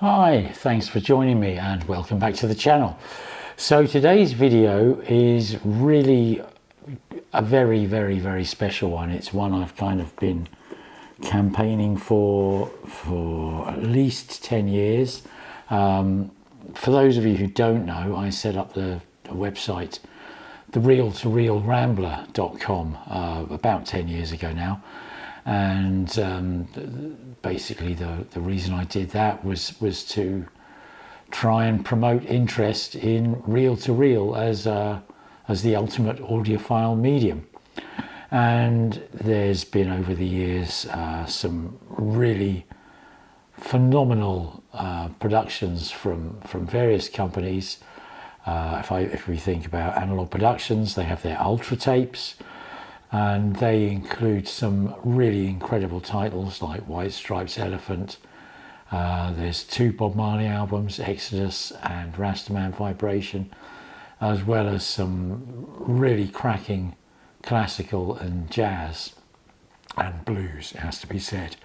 Hi, thanks for joining me and welcome back to the channel. So today's video is really a very special one. It's one I've kind of been campaigning for at least 10 years. For those of you who don't know, I set up the website thereal-to-real-rambler.com about 10 years ago now. And basically the reason I did that was to try and promote interest in reel-to-reel as the ultimate audiophile medium. And there's been over the years some really phenomenal productions from various companies. If we think about Analog Productions, they have their Ultra tapes, and they include some really incredible titles like White Stripes Elephant. There's two Bob Marley albums, Exodus and Rastaman Vibration, as well as some really cracking classical and jazz and blues, it has to be said.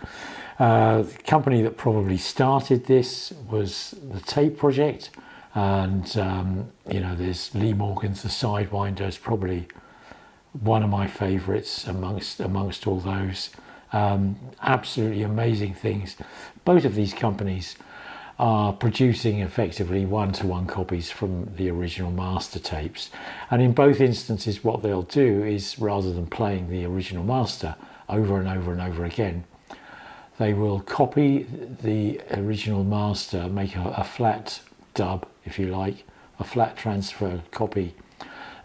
The company that probably started this was the Tape Project, and there's Lee Morgan's The Sidewinder is probably one of my favorites amongst all those. Absolutely amazing things. Both of these companies are producing effectively one-to-one copies from the original master tapes, and in both instances what they'll do is, rather than playing the original master over and over and over again, they will copy the original master, make a flat dub, if you like, a flat transfer copy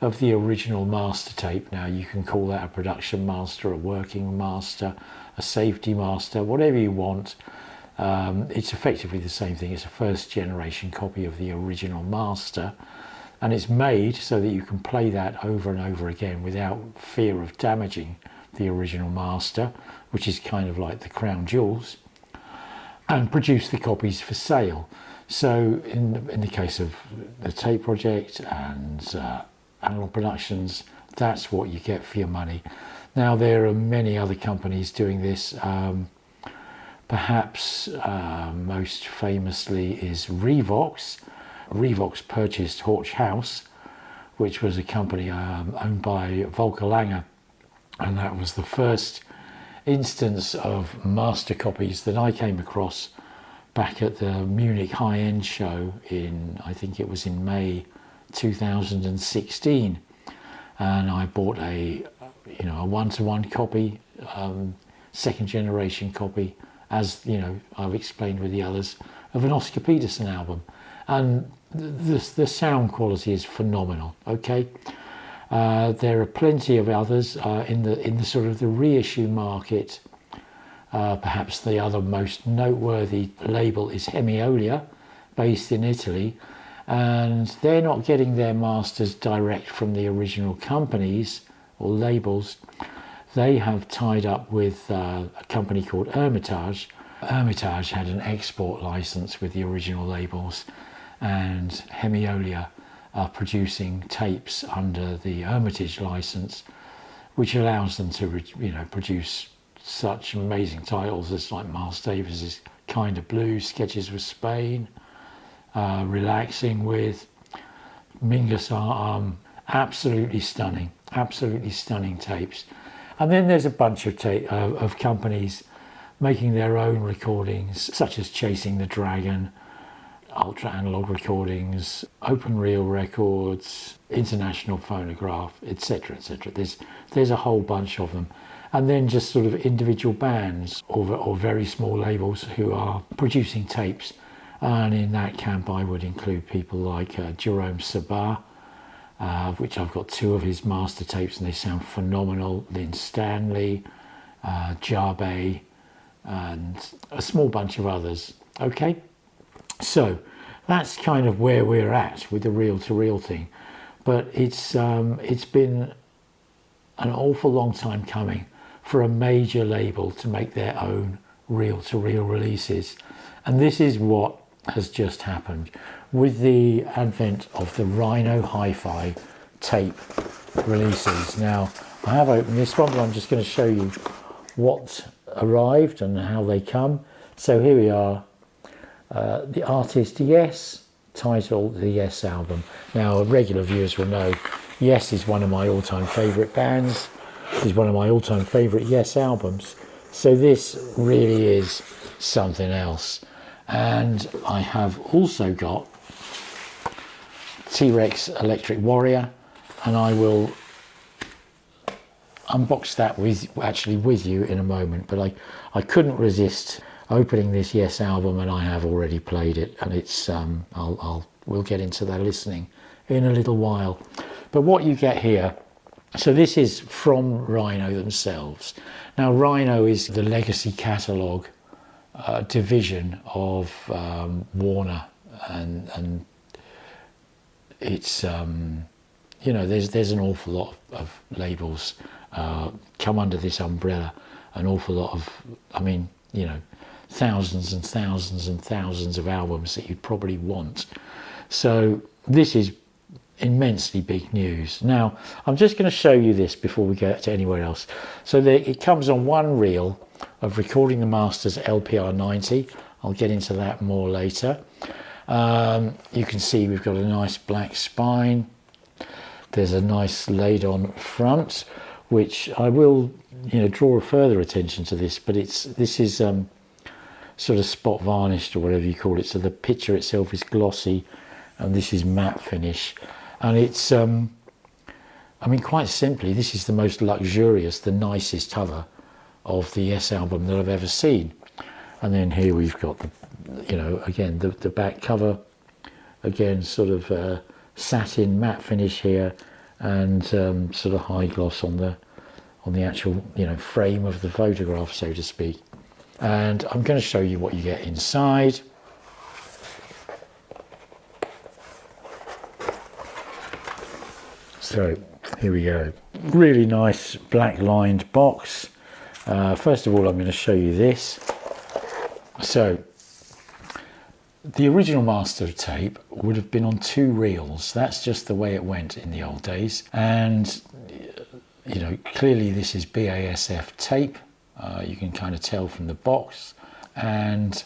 of the original master tape. Now you can call that a production master, a working master, a safety master, whatever you want. It's effectively the same thing. It's a first generation copy of the original master, and it's made so that you can play that over and over again without fear of damaging the original master, which is kind of like the crown jewels, and produce the copies for sale. So in the case of the Tape Project and Analog Productions, that's what you get for your money. Now there are many other companies doing this. Perhaps most famously is Revox. Revox purchased Horch House, which was a company owned by Volker Langer, and that was the first instance of master copies that I came across back at the Munich high-end show I think it was in May 2016, and I bought a one-to-one copy, second generation copy, as I've explained with the others, of an Oscar Peterson album, and the sound quality is phenomenal. Okay, there are plenty of others in the sort of the reissue market. Perhaps the other most noteworthy label is Hemiolia, based in Italy, and they're not getting their masters direct from the original companies or labels. They have tied up with a company called Hermitage. Hermitage had an export license with the original labels, and Hemiolia are producing tapes under the Hermitage license, which allows them to produce such amazing titles as like Miles Davis's Kind of Blues, Sketches with Spain, Relaxing with Mingus. Absolutely stunning tapes. And then there's a bunch of companies making their own recordings, such as Chasing the Dragon, Ultra Analog Recordings, Open Reel Records, International Phonograph, etc. There's a whole bunch of them. And then just sort of individual bands or very small labels who are producing tapes. And in that camp I would include people like Jerome Sabah, which I've got two of his master tapes and they sound phenomenal, Lynn Stanley, Jabe, and a small bunch of others. Okay, so that's kind of where we're at with the reel-to-reel thing, but it's been an awful long time coming for a major label to make their own reel-to-reel releases, and this is what has just happened with the advent of the Rhino Hi-Fi tape releases. Now I have opened this one, but I'm just going to show you what arrived and how they come. So here we are, The artist Yes, title the Yes album. Now regular viewers will know Yes is one of my all-time favourite bands, is one of my all-time favourite Yes albums, so this really is something else. And I have also got T-Rex Electric Warrior, and I will unbox that with you in a moment, but I couldn't resist opening this Yes album, and I have already played it, and it's we'll get into that listening in a little while. But what you get here, so this is from Rhino themselves. Now Rhino is the legacy catalogue division of Warner, and it's you know, there's an awful lot of labels come under this umbrella, an awful lot of, I mean, you know, thousands and thousands and thousands of albums that you'd probably want. So this is immensely big news. Now I'm just going to show you this before we get to anywhere else. So it comes on one reel of Recording the Masters LPR 90. I'll get into that more later. You can see we've got a nice black spine. There's a nice laid on front, which I will, you know, draw further attention to this, but this is sort of spot varnished or whatever you call it. So the picture itself is glossy, and this is matte finish. And it's, I mean, quite simply, this is the most luxurious, the nicest cover of the Yes album that I've ever seen. And then here we've got the, you know, again, the back cover, again, sort of satin matte finish here, and sort of high gloss on the actual, you know, frame of the photograph, so to speak. And I'm going to show you what you get inside. So here we go, really nice black lined box. First of all, I'm going to show you this. So the original master tape would have been on 2 reels. That's just the way it went in the old days. And, you know, clearly this is BASF tape. You can kind of tell from the box. And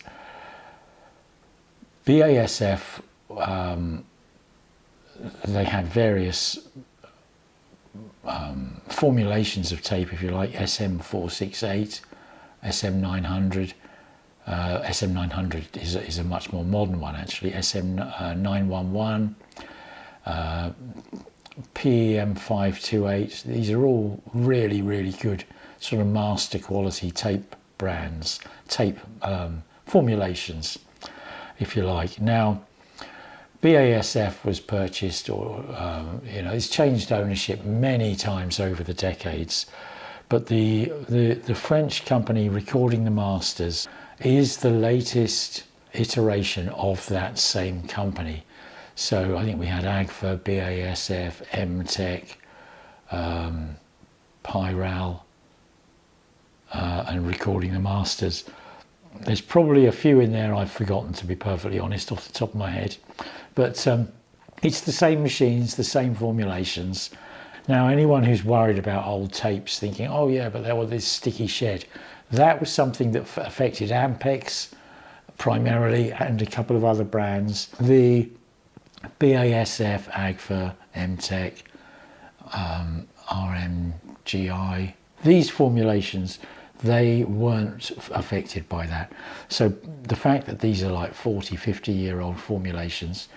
BASF, they had various formulations of tape, if you like, SM468, SM900. SM900 is a much more modern one, actually. SM911, PM528. These are all really, really good sort of master quality tape brands, tape formulations, if you like. Now, BASF was purchased, or you know, it's changed ownership many times over the decades, but the French company Recording the Masters is the latest iteration of that same company. So I think we had Agfa, BASF, M-Tech, Pyral, and Recording the Masters. There's probably a few in there I've forgotten, to be perfectly honest, off the top of my head. But it's the same machines, the same formulations. Now, anyone who's worried about old tapes thinking, oh yeah, but there was this sticky shed, that was something that affected Ampex primarily, and a couple of other brands. The BASF, Agfa, M-Tech, RMGI, these formulations, they weren't affected by that. So the fact that these are like 40, 50-year-old formulations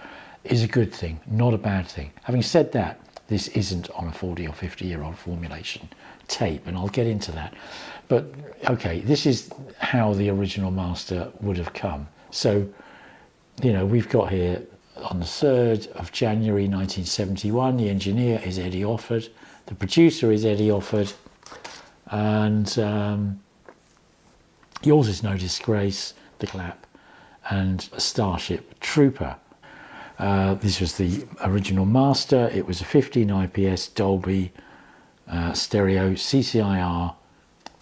is a good thing, not a bad thing. Having said that, this isn't on a 40 or 50-year-old formulation tape, and I'll get into that. But okay, this is how the original master would have come. So, you know, we've got here on the 3rd of January 1971, the engineer is Eddie Offord, the producer is Eddie Offord, and Yours Is No Disgrace, The Clap, and Starship Trooper. This was the original master. It was a 15 IPS Dolby stereo CCIR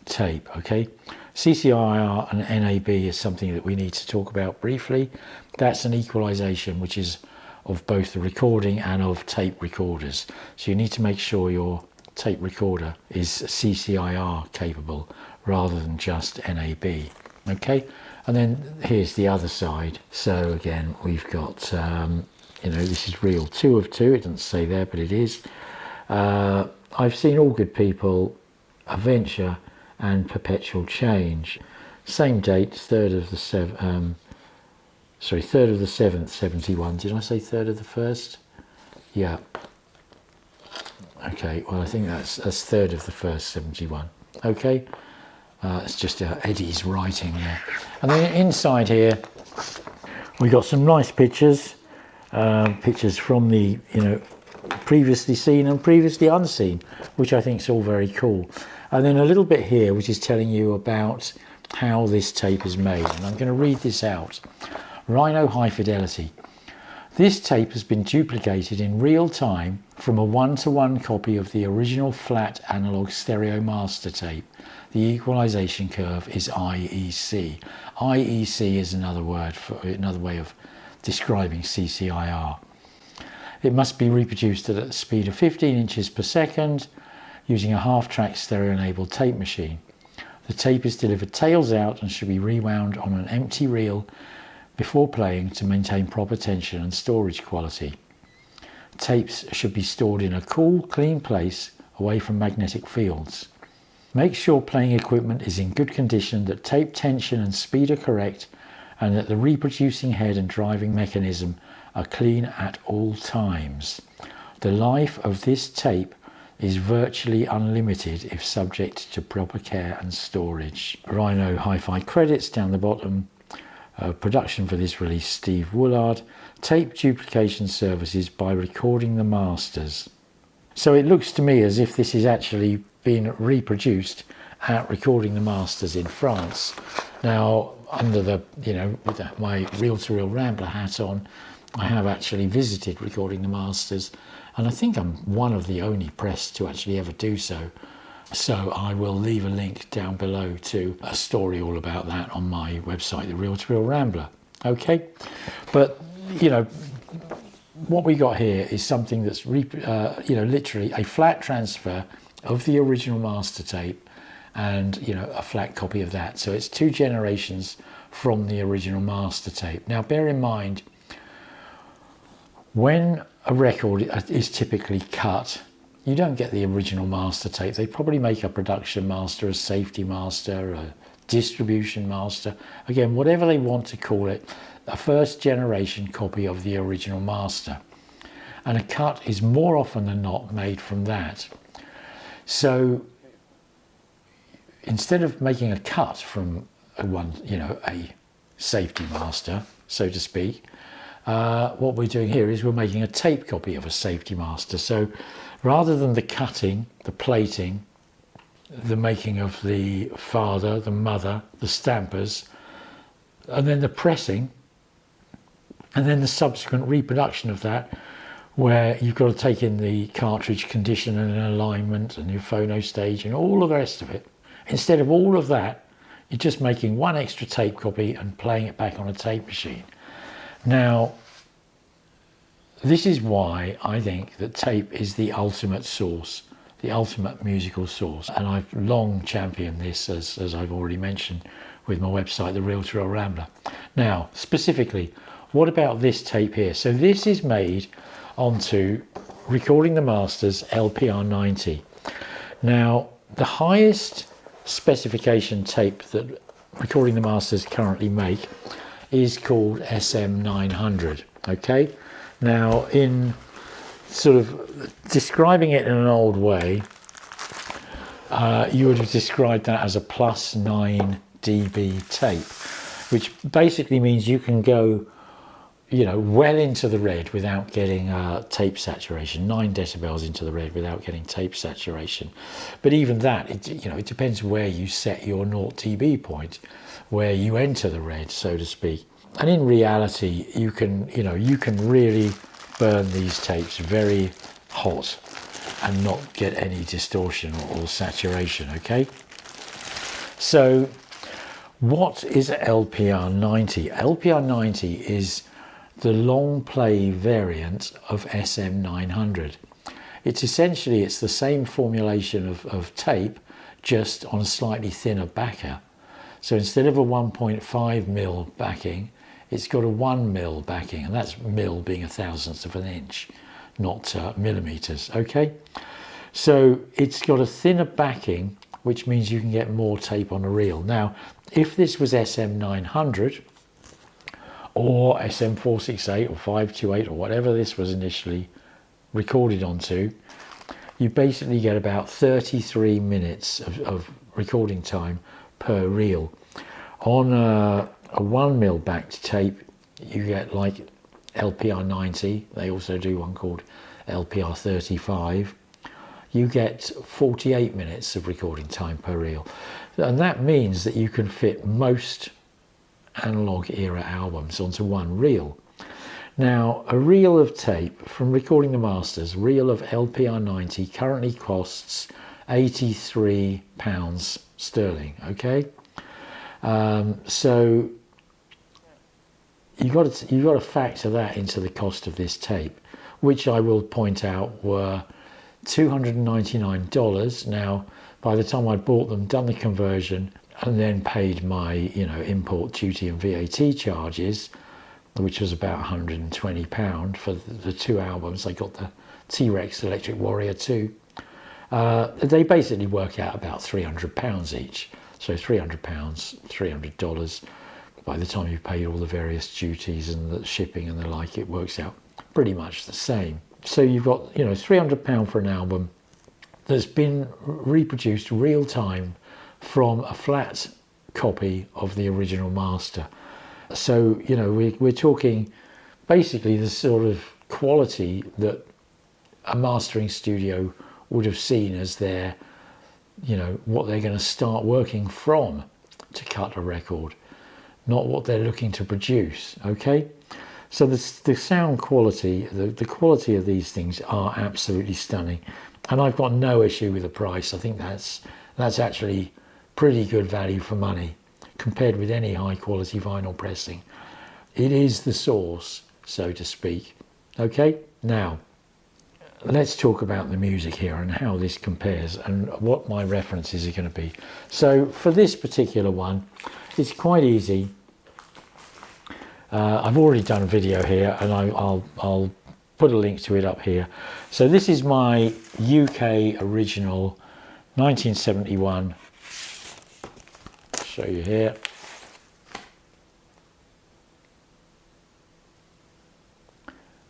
tape, okay? CCIR and NAB is something that we need to talk about briefly. That's an equalization which is of both the recording and of tape recorders. So you need to make sure your tape recorder is CCIR capable rather than just NAB, okay? And then here's the other side. So again, we've got, you know, this is reel 2 of 2. It doesn't say there, but it is. I've seen All Good People, Adventure, and Perpetual Change. Same date, 3rd of the 7th, 71. Did I say 3rd of the 1st? Yeah. Okay, well, I think that's 3rd of the 1st, 71. Okay. It's just Eddie's writing there. And then inside here, we got some nice pictures. Pictures from the, you know, previously seen and previously unseen, which I think is all very cool. And then a little bit here, which is telling you about how this tape is made. And I'm going to read this out. Rhino High Fidelity. This tape has been duplicated in real time from a 1-to-1 copy of the original flat analog stereo master tape. The equalization curve is IEC. IEC is another way of describing CCIR. It must be reproduced at a speed of 15 inches per second using a half-track stereo-enabled tape machine. The tape is delivered tails out and should be rewound on an empty reel before playing to maintain proper tension and storage quality. Tapes should be stored in a cool, clean place away from magnetic fields. Make sure playing equipment is in good condition, that tape tension and speed are correct, and that the reproducing head and driving mechanism are clean at all times. The life of this tape is virtually unlimited if subject to proper care and storage. Rhino Hi-Fi credits down the bottom. Production for this release, Steve Woolard. Tape duplication services by Recording the Masters. So it looks to me as if this is actually being reproduced at Recording the Masters in France. Now, under the, you know, with my reel-to-reel Rambler hat on, I have actually visited Recording the Masters, and I think I'm one of the only press to actually ever do so. So I will leave a link down below to a story all about that on my website, the Reel-to-Reel Rambler. Okay, but you know what we got here is something that's you know, literally a flat transfer of the original master tape, and you know, a flat copy of that. So it's 2 generations from the original master tape. Now, bear in mind, when a record is typically cut, you don't get the original master tape. They probably make a production master, a safety master, a distribution master, again, whatever they want to call it, a first generation copy of the original master. And a cut is more often than not made from that. So instead of making a cut from a safety master, so to speak, what we're doing here is we're making a tape copy of a safety master. So rather than the cutting, the plating, the making of the father, the mother, the stampers, and then the pressing, and then the subsequent reproduction of that, where you've got to take in the cartridge condition and alignment and your phono stage and all of the rest of it. Instead of all of that, you're just making one extra tape copy and playing it back on a tape machine. Now, this is why I think that tape is the ultimate source, the ultimate musical source. And I've long championed this, as I've already mentioned, with my website, the Reel-to-Reel Rambler. Now, specifically, what about this tape here? So this is made onto Recording the Masters LPR 90. Now, the highest specification tape that Recording the Masters currently make is called SM 900, okay? Now, in sort of describing it in an old way, you would have described that as a plus 9 dB tape, which basically means you can go, you know, well into the red without getting tape saturation, 9 decibels into the red without getting tape saturation. But even that, it depends where you set your 0 dB point, where you enter the red, so to speak. And in reality, you can really burn these tapes very hot and not get any distortion or saturation, okay? So what is LPR 90? LPR 90 is the long play variant of SM 900. It's the same formulation of tape, just on a slightly thinner backer. So instead of a 1.5mm backing, it's got a 1mm backing, and that's mil being a thousandth of an inch, not millimeters, okay? So it's got a thinner backing, which means you can get more tape on a reel. Now, if this was SM900 or SM468 or 528 or whatever this was initially recorded onto, you basically get about 33 minutes of recording time per reel. On a 1mm backed tape, you get like LPR 90. They also do one called LPR 35. You get 48 minutes of recording time per reel. And that means that you can fit most analog era albums onto one reel. Now, a reel of tape from Recording the Masters, reel of LPR 90 currently costs £83 sterling, okay? So you've got to factor that into the cost of this tape, which I will point out were $299. Now, by the time I bought them, done the conversion, and then paid my, import duty and VAT charges, which was about £120 for the two albums. I got the T-Rex Electric Warrior 2. They basically work out about £300 each. So £300, $300. By the time you've paid all the various duties and the shipping and the like, it works out pretty much the same. So you've got, £300 for an album that's been reproduced real time from a flat copy of the original master. So, we're talking basically the sort of quality that a mastering studio would have seen as their, what they're going to start working from to cut a record, not what they're looking to produce, okay? So the sound quality, the quality of these things are absolutely stunning. And I've got no issue with the price. I think that's actually pretty good value for money compared with any high quality vinyl pressing. It is the source, so to speak. Okay, now let's talk about the music here and how this compares and what my references are going to be. So for this particular one, it's quite easy. I've already done a video here, and I'll put a link to it up here. So this is my UK original 1971. Show you here.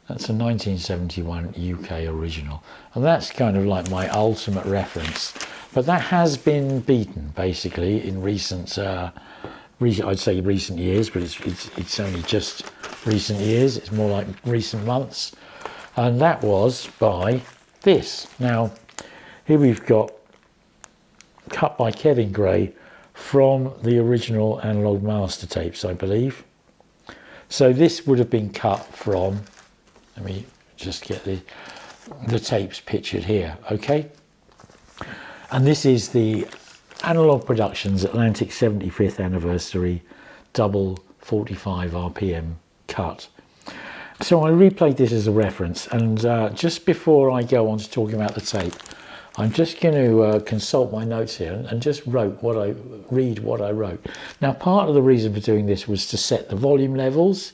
That's a 1971 UK original, and that's kind of like my ultimate reference. But that has been beaten basically in recent, I'd say recent years, but it's only just recent years. It's more like recent months, and that was by this. Now, here we've got cut by Kevin Gray from the original analog master tapes, I believe. So this would have been cut from, let me just get the tapes pictured here, okay? And this is the Analog Productions Atlantic 75th Anniversary double 45 RPM cut. So I replayed this as a reference, and just before I go on to talking about the tape, I'm just going to consult my notes here and just read what I wrote. Now, part of the reason for doing this was to set the volume levels,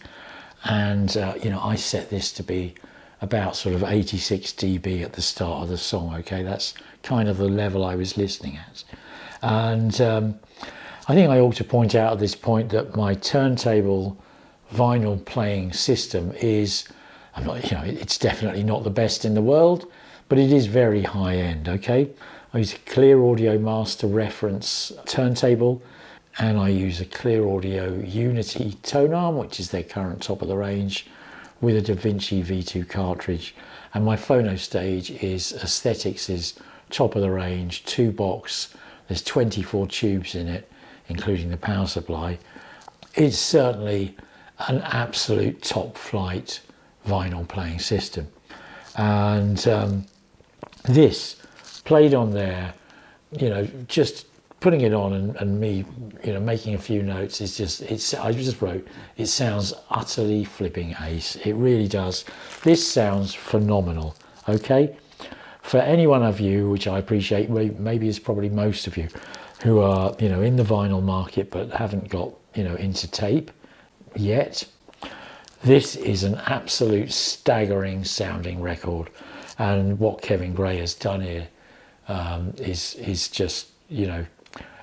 and I set this to be about sort of 86 dB at the start of the song. Okay, that's kind of the level I was listening at, and I think I ought to point out at this point that my turntable vinyl playing system is, it's definitely not the best in the world, but it is very high end, okay? I use a Clear Audio Master reference turntable, and I use a Clear Audio Unity tone arm, which is their current top of the range, with a DaVinci V2 cartridge. And my phono stage is Aesthetics' top of the range, 2-box. There's 24 tubes in it, including the power supply. It's certainly an absolute top flight vinyl playing system. And this played on there, just putting it on and me, making a few notes, I just wrote, it sounds utterly flipping ace. It really does. This sounds phenomenal, okay? For any one of you, which I appreciate, maybe it's probably most of you, who are, you know, in the vinyl market but haven't got, you know, into tape yet, this is an absolute staggering sounding record. And what Kevin Gray has done here is just, you know,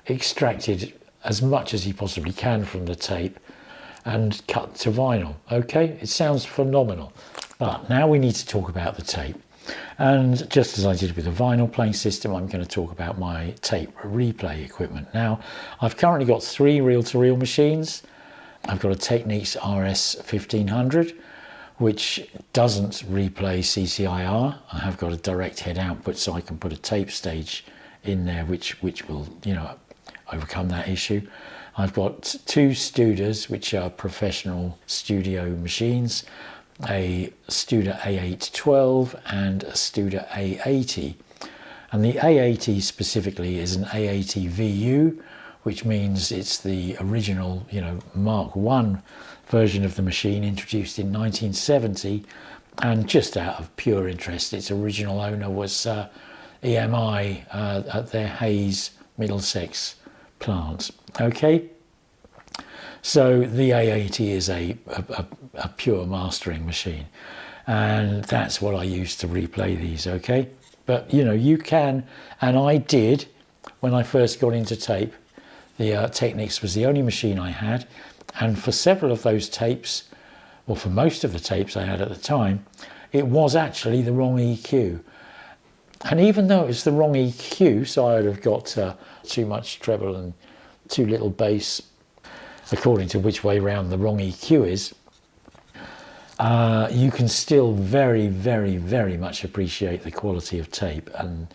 extracted as much as he possibly can from the tape and cut to vinyl. Okay, it sounds phenomenal. But now we need to talk about the tape. And just as I did with the vinyl playing system, I'm going to talk about my tape replay equipment. Now, I've currently got 3 reel-to-reel machines. I've got a Technics RS 1500, which doesn't replay CCIR. I have got a direct head output, so I can put a tape stage in there, which will, you know, overcome that issue. I've got 2 Studas, which are professional studio machines, a Studa A812 and a Studa A80. And the A80 specifically is an A80 VU, which means it's the original, you know, Mark I version of the machine, introduced in 1970. And just out of pure interest, its original owner was EMI at their Hayes, Middlesex plant. Okay, so the A80 is a pure mastering machine, and that's what I use to replay these. Okay, but you know, you can, and I did when I first got into tape. The Technics was the only machine I had, and for several of those tapes, well, for most of the tapes I had at the time, it was actually the wrong EQ. And even though it was the wrong EQ, so I would have got too much treble and too little bass, according to which way round the wrong EQ is, you can still very, very, very much appreciate the quality of tape, and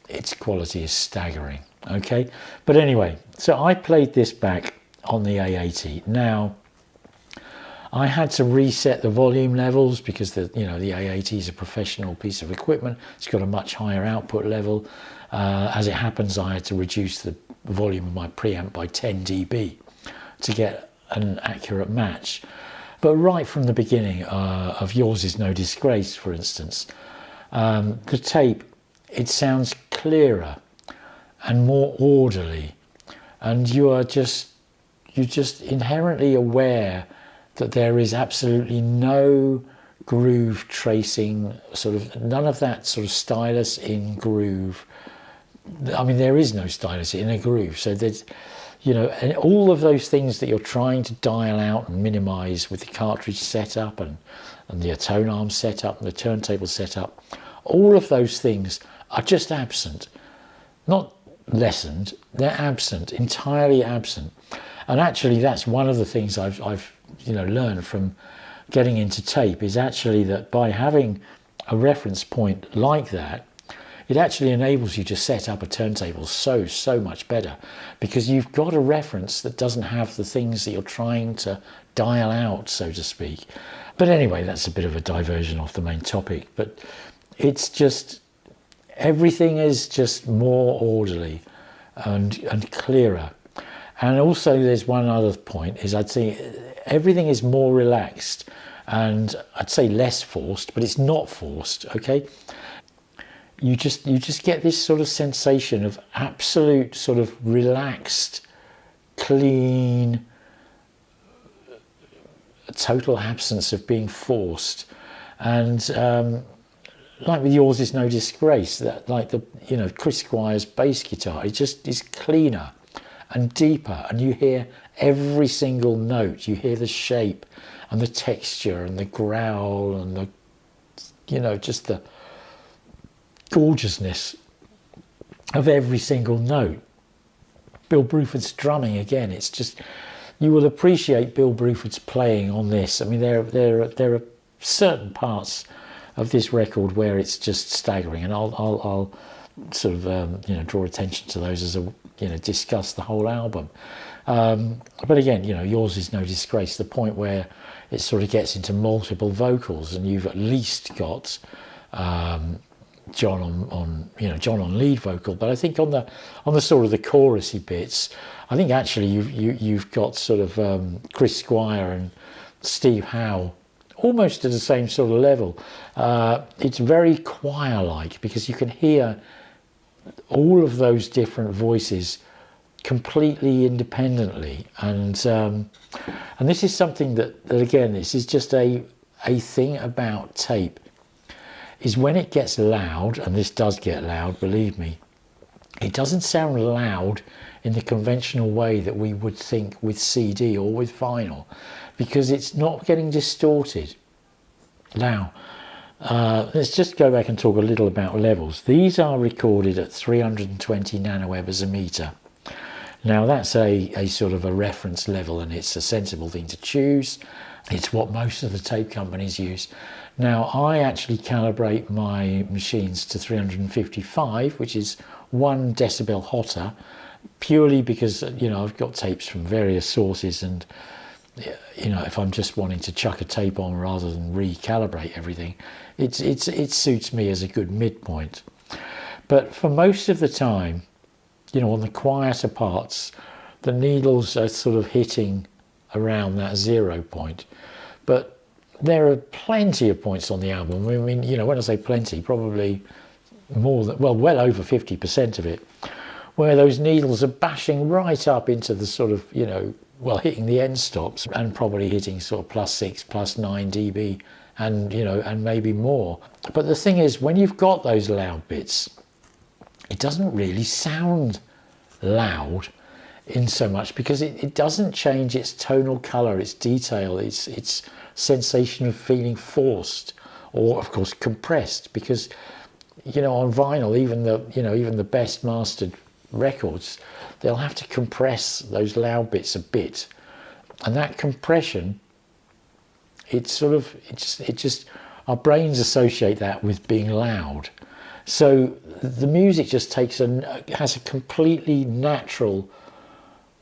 its quality is staggering. Okay, but anyway, so I played this back on the A80. Now, I had to reset the volume levels because the A80 is a professional piece of equipment. It's got a much higher output level. As it happens, I had to reduce the volume of my preamp by 10 dB to get an accurate match. But right from the beginning of Yours Is No Disgrace, for instance, the tape, it sounds clearer and more orderly, and you're just inherently aware that there is absolutely no groove tracing, sort of none of that sort of stylus in groove. I mean, there is no stylus in a groove, so there's, you know, and all of those things that you're trying to dial out and minimize with the cartridge setup and the tone arm setup and the turntable setup, all of those things are just absent. Not lessened, they're absent, entirely absent. And actually, that's one of the things I've you know, learned from getting into tape, is actually that by having a reference point like that, it actually enables you to set up a turntable so much better, because you've got a reference that doesn't have the things that you're trying to dial out, so to speak. But anyway, that's a bit of a diversion off the main topic, but it's just, everything is just more orderly and clearer. And also there's one other point, is I'd say everything is more relaxed, and I'd say less forced, but it's not forced, okay? You just get this sort of sensation of absolute sort of relaxed, clean, total absence of being forced. And like with Yours Is No Disgrace, that, like the, you know, Chris Squire's bass guitar, it just is cleaner and deeper, and you hear every single note. You hear the shape and the texture and the growl and the, you know, just the gorgeousness of every single note. Bill Bruford's drumming, again, it's just, you will appreciate Bill Bruford's playing on this. I mean, there are certain parts of this record where it's just staggering, and I'll sort of you know, draw attention to those as a, you know, discuss the whole album. But again, you know, Yours Is No Disgrace, the point where it sort of gets into multiple vocals, and you've at least got John on lead vocal, but I think on the sort of the chorusy bits, I think actually you've got sort of Chris Squire and Steve Howe almost at the same sort of level. It's very choir-like, because you can hear all of those different voices completely independently. And this is something that again, this is just a thing about tape, is when it gets loud, and this does get loud, believe me, it doesn't sound loud in the conventional way that we would think with CD or with vinyl, because it's not getting distorted. Now, let's just go back and talk a little about levels. These are recorded at 320 nanoebers a meter. Now that's a sort of a reference level, and it's a sensible thing to choose. It's what most of the tape companies use. Now I actually calibrate my machines to 355, which is 1 decibel hotter, purely because, you know, I've got tapes from various sources, and you know, if I'm just wanting to chuck a tape on rather than recalibrate everything, it suits me as a good midpoint. But for most of the time, you know, on the quieter parts, the needles are sort of hitting around that 0 point. But there are plenty of points on the album. I mean, you know, when I say plenty, probably more than, well over 50% of it, where those needles are bashing right up into the sort of, you know, well, hitting the end stops, and probably hitting sort of +6, +9 dB, and, you know, and maybe more. But the thing is, when you've got those loud bits, it doesn't really sound loud in so much, because it doesn't change its tonal color, its detail, its sensation of feeling forced, or of course compressed, because, you know, on vinyl, even the best mastered records, they'll have to compress those loud bits a bit, and that compression, it just our brains associate that with being loud. So the music just has a completely natural,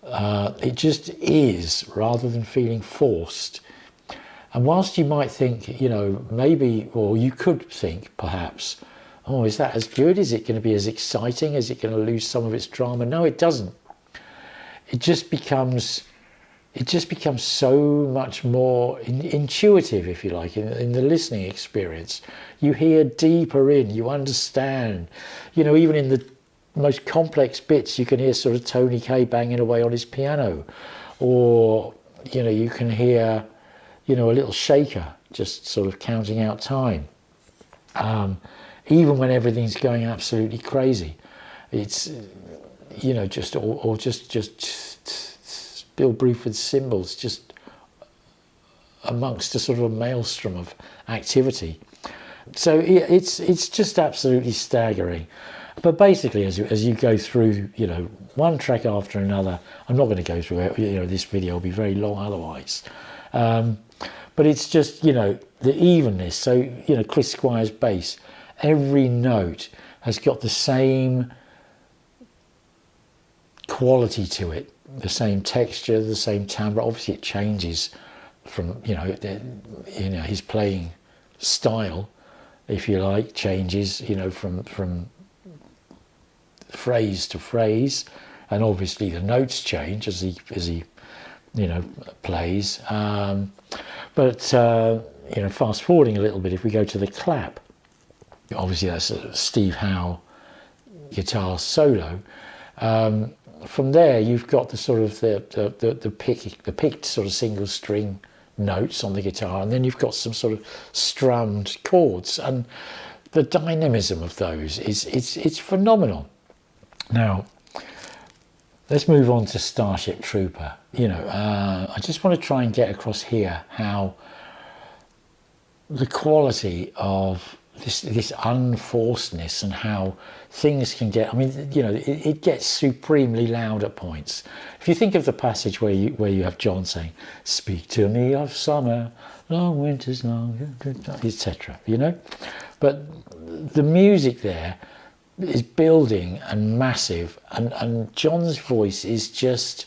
it just is, rather than feeling forced. And whilst you might think, you know, maybe, or you could think perhaps, oh, is that as good? Is it going to be as exciting? Is it going to lose some of its drama? No, it doesn't. It just becomes so much more intuitive, if you like, in the listening experience. You hear deeper in, you understand. You know, even in the most complex bits, you can hear sort of Tony Kaye banging away on his piano, or, you know, you can hear, you know, a little shaker just sort of counting out time. Even when everything's going absolutely crazy, it's, you know, just Bill Bruford's cymbals just amongst a sort of a maelstrom of activity. So it's just absolutely staggering. But basically, as you go through, you know, one track after another, I'm not going to go through it, you know, this video will be very long otherwise. But it's just, you know, the evenness. So, you know, Chris Squire's bass, every note has got the same quality to it, the same texture, the same timbre. Obviously it changes from, you know, his playing style, if you like, changes, you know, from phrase to phrase, and obviously the notes change as he you know, plays. But you know, fast forwarding a little bit, if we go to the clap, obviously that's a Steve Howe guitar solo. From there, you've got the sort of the picked sort of single string notes on the guitar, and then you've got some sort of strummed chords, and the dynamism of those it's phenomenal. Now, let's move on to Starship Trooper. You know, I just want to try and get across here how the quality of this unforcedness, and how things can get, I mean, you know, it gets supremely loud at points. If you think of the passage where you have John saying, "Speak to me of summer, long winters long," etc., you know. But the music there is building and massive, and John's voice is just,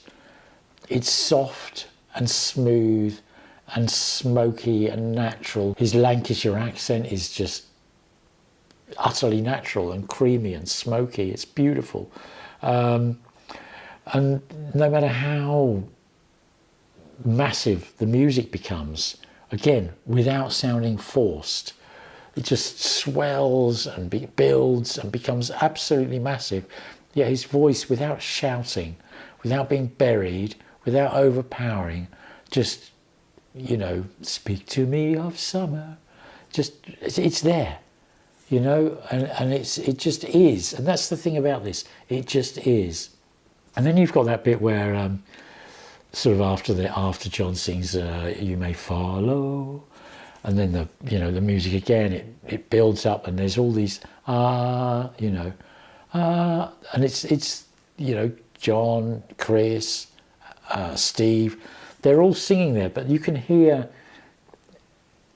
it's soft and smooth and smoky and natural. His Lancashire accent is just utterly natural and creamy and smoky. It's beautiful. And no matter how massive the music becomes, again, without sounding forced, it just swells and builds and becomes absolutely massive. Yet his voice, without shouting, without being buried, without overpowering. Just, you know, speak to me of summer. Just, it's there, you know, and it just is. And that's the thing about this, it just is. And then you've got that bit where sort of after John sings you may follow, and then the music again, it builds up, and there's all these and it's you know, John, Chris, Steve, they're all singing there, but you can hear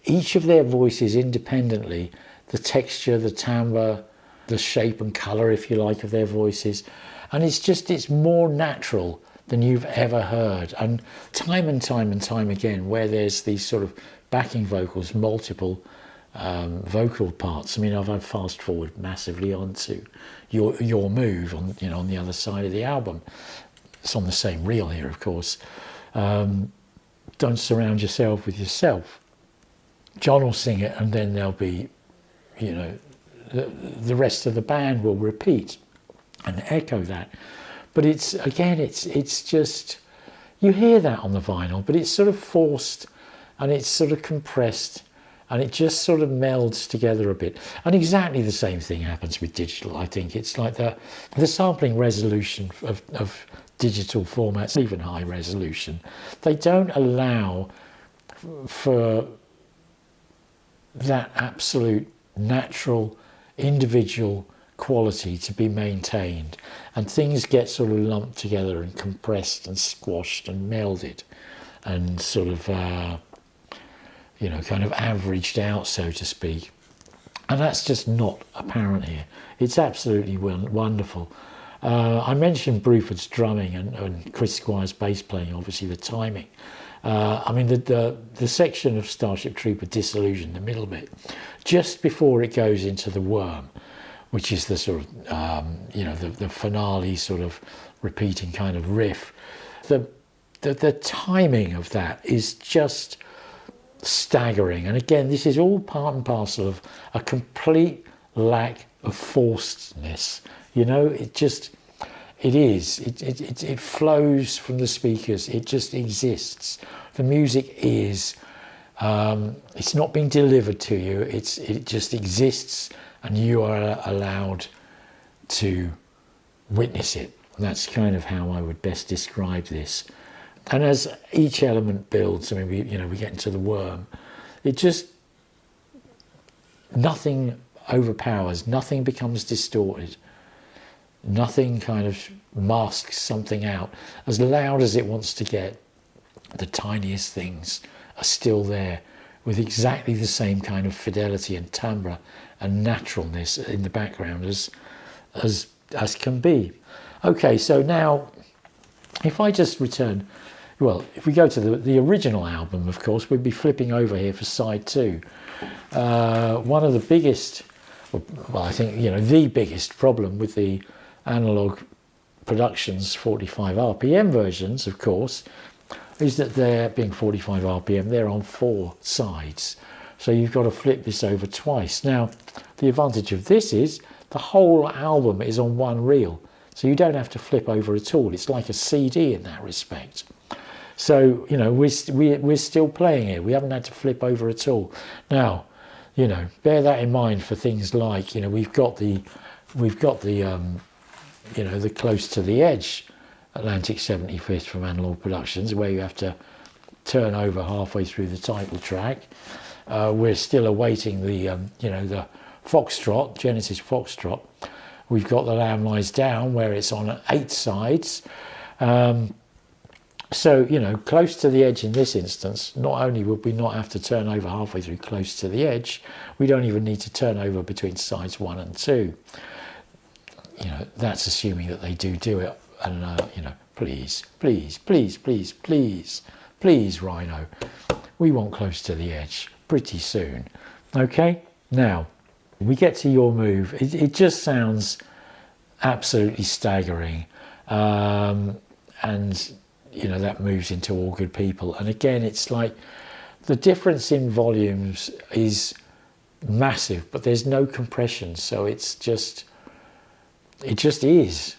each of their voices independently, the texture, the timbre, the shape and colour, if you like, of their voices. And it's more natural than you've ever heard. And time again, where there's these sort of backing vocals, multiple vocal parts. I mean, I've had fast forward massively onto your move on, you know, on the other side of the album. It's on the same reel here, of course. Don't surround yourself with yourself. John will sing it, and then there'll be, you know, the rest of the band will repeat and echo that. But it's just, you hear that on the vinyl, but it's sort of forced and it's sort of compressed, and it just sort of melds together a bit. And exactly the same thing happens with digital, I think. It's like the sampling resolution of digital formats, even high resolution, they don't allow for that absolute natural individual quality to be maintained, and things get sort of lumped together and compressed and squashed and melded and sort of you know, kind of averaged out, so to speak. And that's just not apparent here. It's absolutely wonderful. I mentioned Bruford's drumming and Chris Squire's bass playing, obviously the timing. I mean, the section of Starship Trooper Disillusion, the middle bit, just before it goes into the Worm, which is the sort of, you know, the finale sort of repeating kind of riff. The timing of that is just staggering. And again, this is all part and parcel of a complete lack of forcedness. You know, it flows from the speakers. It just exists. The music is, it's not being delivered to you. It just exists, and you are allowed to witness it. And that's kind of how I would best describe this. And as each element builds, I mean, we get into the Worm. It just, nothing overpowers, nothing becomes distorted. Nothing kind of masks something out. As loud as it wants to get, the tiniest things are still there with exactly the same kind of fidelity and timbre and naturalness in the background as can be. Okay, so now if I just return, well, if we go to the original album, of course, we'd be flipping over here for side 2. One of the biggest, well, I think, you know, the biggest problem with the analog productions 45 RPM versions, of course, is that they're being 45 RPM, they're on 4 sides. So you've got to flip this over twice. Now, the advantage of this is the whole album is on one reel. So you don't have to flip over at all. It's like a CD in that respect. So, you know, we're still playing here. We haven't had to flip over at all. Now, you know, bear that in mind for things like, you know, we've got the you know, the Close to the Edge Atlantic 75th from Analog Productions, where you have to turn over halfway through the title track. We're still awaiting the, you know, the Foxtrot, Genesis Foxtrot. We've got the Lamb Lies Down, where it's on 8 sides. So, you know, Close to the Edge in this instance, not only would we not have to turn over halfway through Close to the Edge, we don't even need to turn over between sides 1 and 2. You know, that's assuming that they do it. And, you know, please, Rhino, we want Close to the Edge pretty soon. Okay, now we get to Your Move. It just sounds absolutely staggering. And, you know, that moves into All Good People. And again, it's like the difference in volumes is massive, but there's no compression. So it's just, it just is.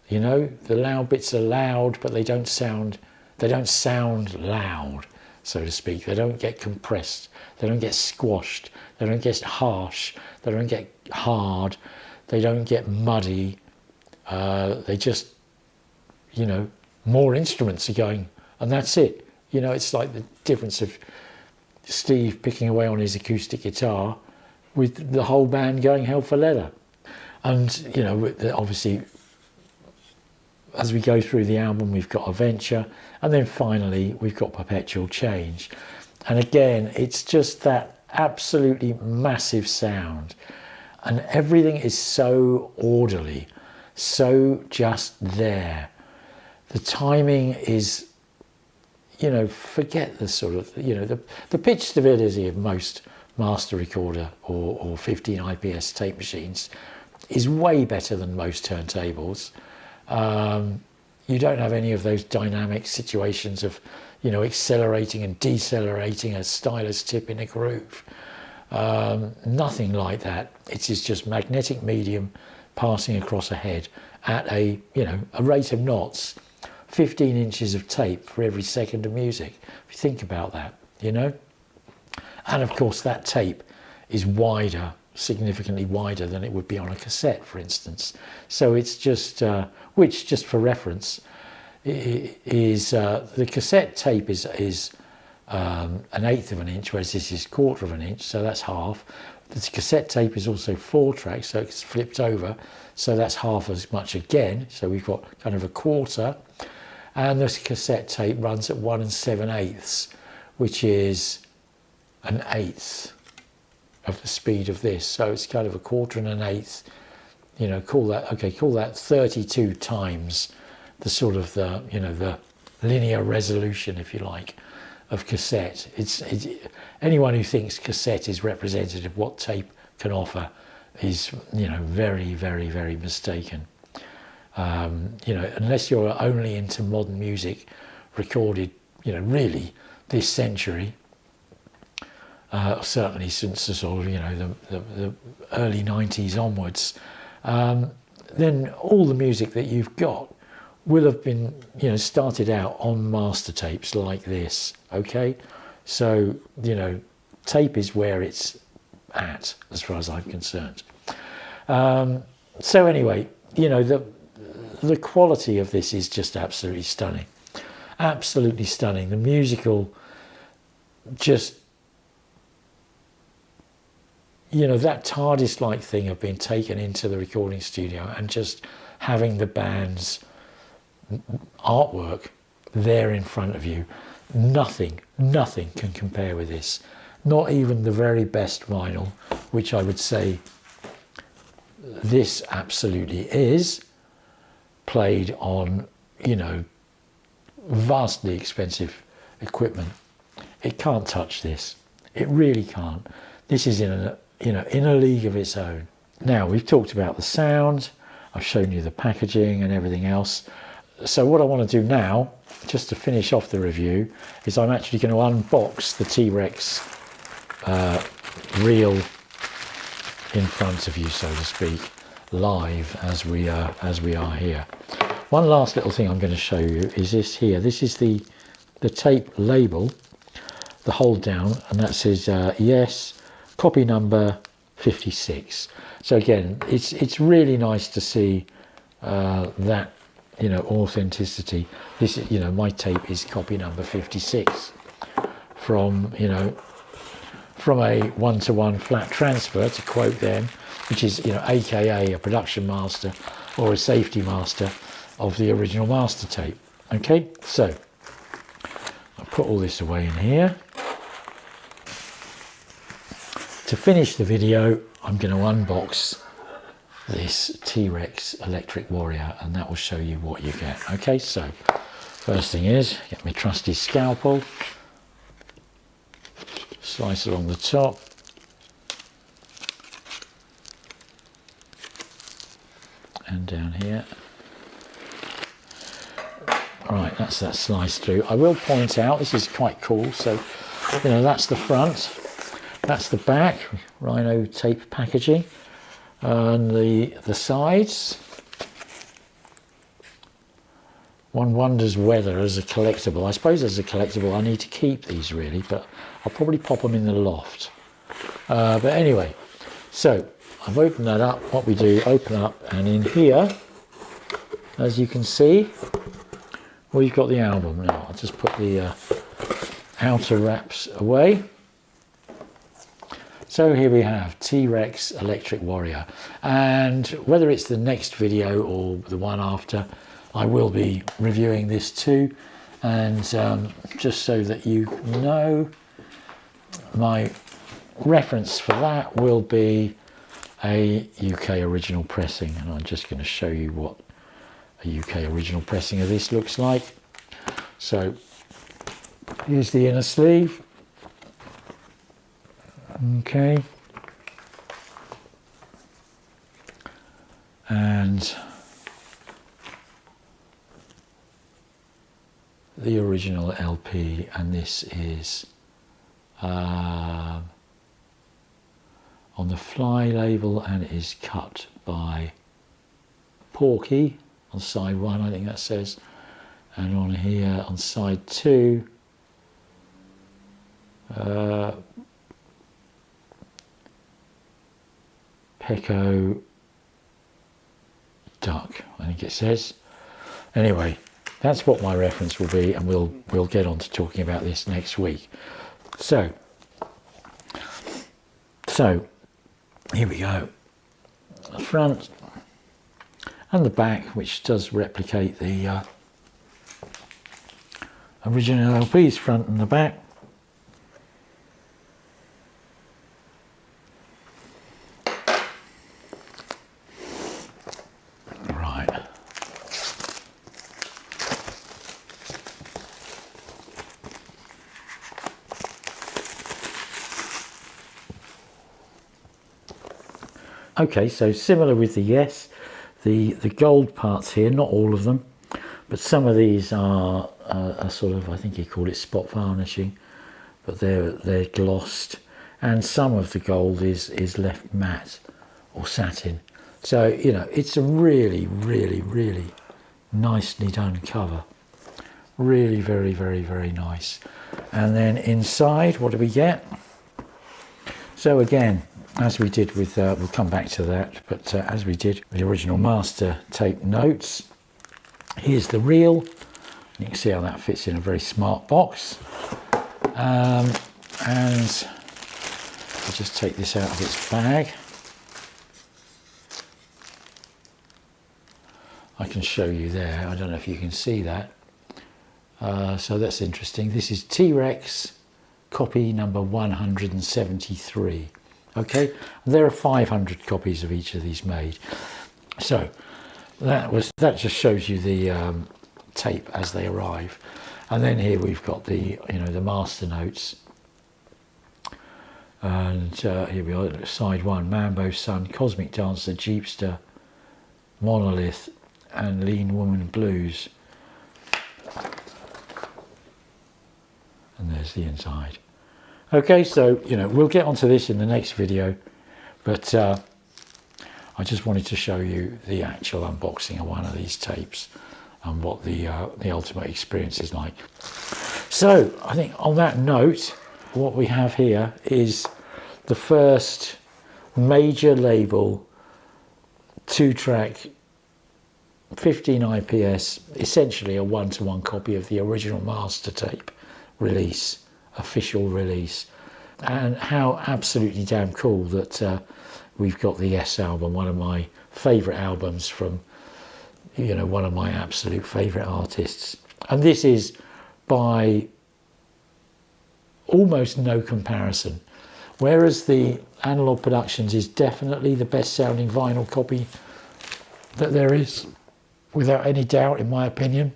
You know, the loud bits are loud, but they don't sound loud, so to speak. They don't get compressed. They don't get squashed. They don't get harsh. They don't get hard. They don't get muddy. They just, you know, more instruments are going, and that's it. You know, it's like the difference of Steve picking away on his acoustic guitar with the whole band going hell for leather. And, you know, obviously, as we go through the album, we've got Adventure, and then finally we've got Perpetual Change. And again, it's just that absolutely massive sound, and everything is so orderly, so just there. The timing is, you know, forget the sort of, you know, the pitch stability of most master recorder or 15 IPS tape machines is way better than most turntables. You don't have any of those dynamic situations of, you know, accelerating and decelerating a stylus tip in a groove. Nothing like that. It is just magnetic medium passing across a head at a, you know, a rate of knots, 15 inches of tape for every second of music. If you think about that, you know. And of course that tape is wider, significantly wider than it would be on a cassette, for instance. So it's just, which just for reference, is the cassette tape is 1/8 of an inch, whereas this is 1/4 of an inch, so that's half. The cassette tape is also 4 tracks, so it's flipped over, so that's half as much again. So we've got kind of a 1/4, and this cassette tape runs at 1 7/8, which is 1/8 of the speed of this. So it's kind of a 1/4 and 1/8. You know, call that 32 times the sort of the, you know, the linear resolution, if you like, of cassette. It's anyone who thinks cassette is representative of what tape can offer is, you know, very, very, very mistaken. You know, unless you're only into modern music recorded, you know, really this century, certainly since the sort of, you know, the early 90s onwards, then all the music that you've got will have been, you know, started out on master tapes like this. Okay, so, you know, tape is where it's at as far as I'm concerned. So anyway, you know, the quality of this is just absolutely stunning, absolutely stunning. The musical, just, you know, that TARDIS-like thing of being taken into the recording studio and just having the band's artwork there in front of you. Nothing can compare with this. Not even the very best vinyl, which I would say this absolutely is, played on, you know, vastly expensive equipment. It can't touch this. It really can't. This is in a, you know, in a league of its own. Now, we've talked about the sound, I've shown you the packaging and everything else. So what I want to do now, just to finish off the review, is I'm actually going to unbox the T-Rex reel in front of you, so to speak, live as we are here. One last little thing I'm going to show you is this here. This is the tape label, the hold down, and that says yes, copy number 56. So again, it's really nice to see that, you know, authenticity. This is, you know, my tape is copy number 56 from, you know, from a 1-to-1 flat transfer, to quote them, which is, you know, AKA a production master or a safety master of the original master tape. Okay, so I'll put all this away in here. To finish the video, I'm going to unbox this T-Rex Electric Warrior, and that will show you what you get. Okay, so first thing is, get my trusty scalpel, slice along the top, and down here. Right, that's that slice through. I will point out, this is quite cool, so, you know, that's the front, that's the back, Rhino tape packaging. And the sides, one wonders whether as a collectible, I suppose as a collectible I need to keep these really, but I'll probably pop them in the loft. But anyway, so I've opened that up. What we do, open up, and in here, as you can see, we've got the album. Now I'll just put the outer wraps away. So here we have T-Rex Electric Warrior, and whether it's the next video or the one after, I will be reviewing this too. And just so that you know, my reference for that will be a UK original pressing, and I'm just going to show you what a UK original pressing of this looks like. So here's the inner sleeve. Okay, and the original LP, and this is on the Fly label, and it is cut by Porky on side 1, I think that says, and on here on side 2 Pecco Duck, I think it says. Anyway, that's what my reference will be, and we'll get on to talking about this next week. So here we go. The front and the back, which does replicate the original LP's front and the back. Okay, so similar with the Yes, the gold parts here, not all of them, but some of these are a sort of, I think you call it spot varnishing, but they're glossed, and some of the gold is left matte or satin. So, you know, it's a really, really, really nicely done cover. Really, very, very, very nice. And then inside, what do we get? So again, as we did with, we'll come back to that, but as we did with the original master tape notes, here's the reel. You can see how that fits in a very smart box. And I'll just take this out of its bag. I can show you there. I don't know if you can see that. So that's interesting. This is T-Rex copy number 173. Okay, there are 500 copies of each of these made. So that just shows you the tape as they arrive. And then here we've got the the master notes. And here we are, side 1, Mambo Sun, Cosmic Dancer, Jeepster, Monolith, and Lean Woman Blues. And there's the inside. Okay, so we'll get onto this in the next video, but I just wanted to show you the actual unboxing of one of these tapes and what the ultimate experience is like. So I think on that note, what we have here is the first major label 2-track 15 IPS, essentially a one-to-one copy of the original master tape release, official release. And how absolutely damn cool that we've got the Yes album, one of my favourite albums from one of my absolute favourite artists. And this is by almost no comparison. Whereas the Analog Productions is definitely the best sounding vinyl copy that there is, without any doubt, in my opinion.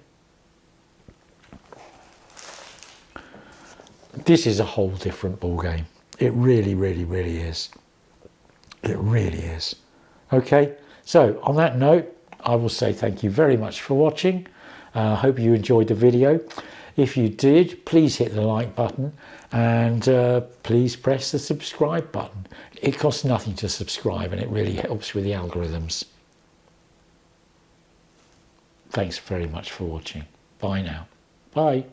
This is a whole different ball game. It really, really, really is. It really is. Okay, so on that note, I will say thank you very much for watching. I hope you enjoyed the video. If you did, please hit the like button, and please press the subscribe button. It costs nothing to subscribe, and it really helps with the algorithms. Thanks very much for watching. Bye now. Bye.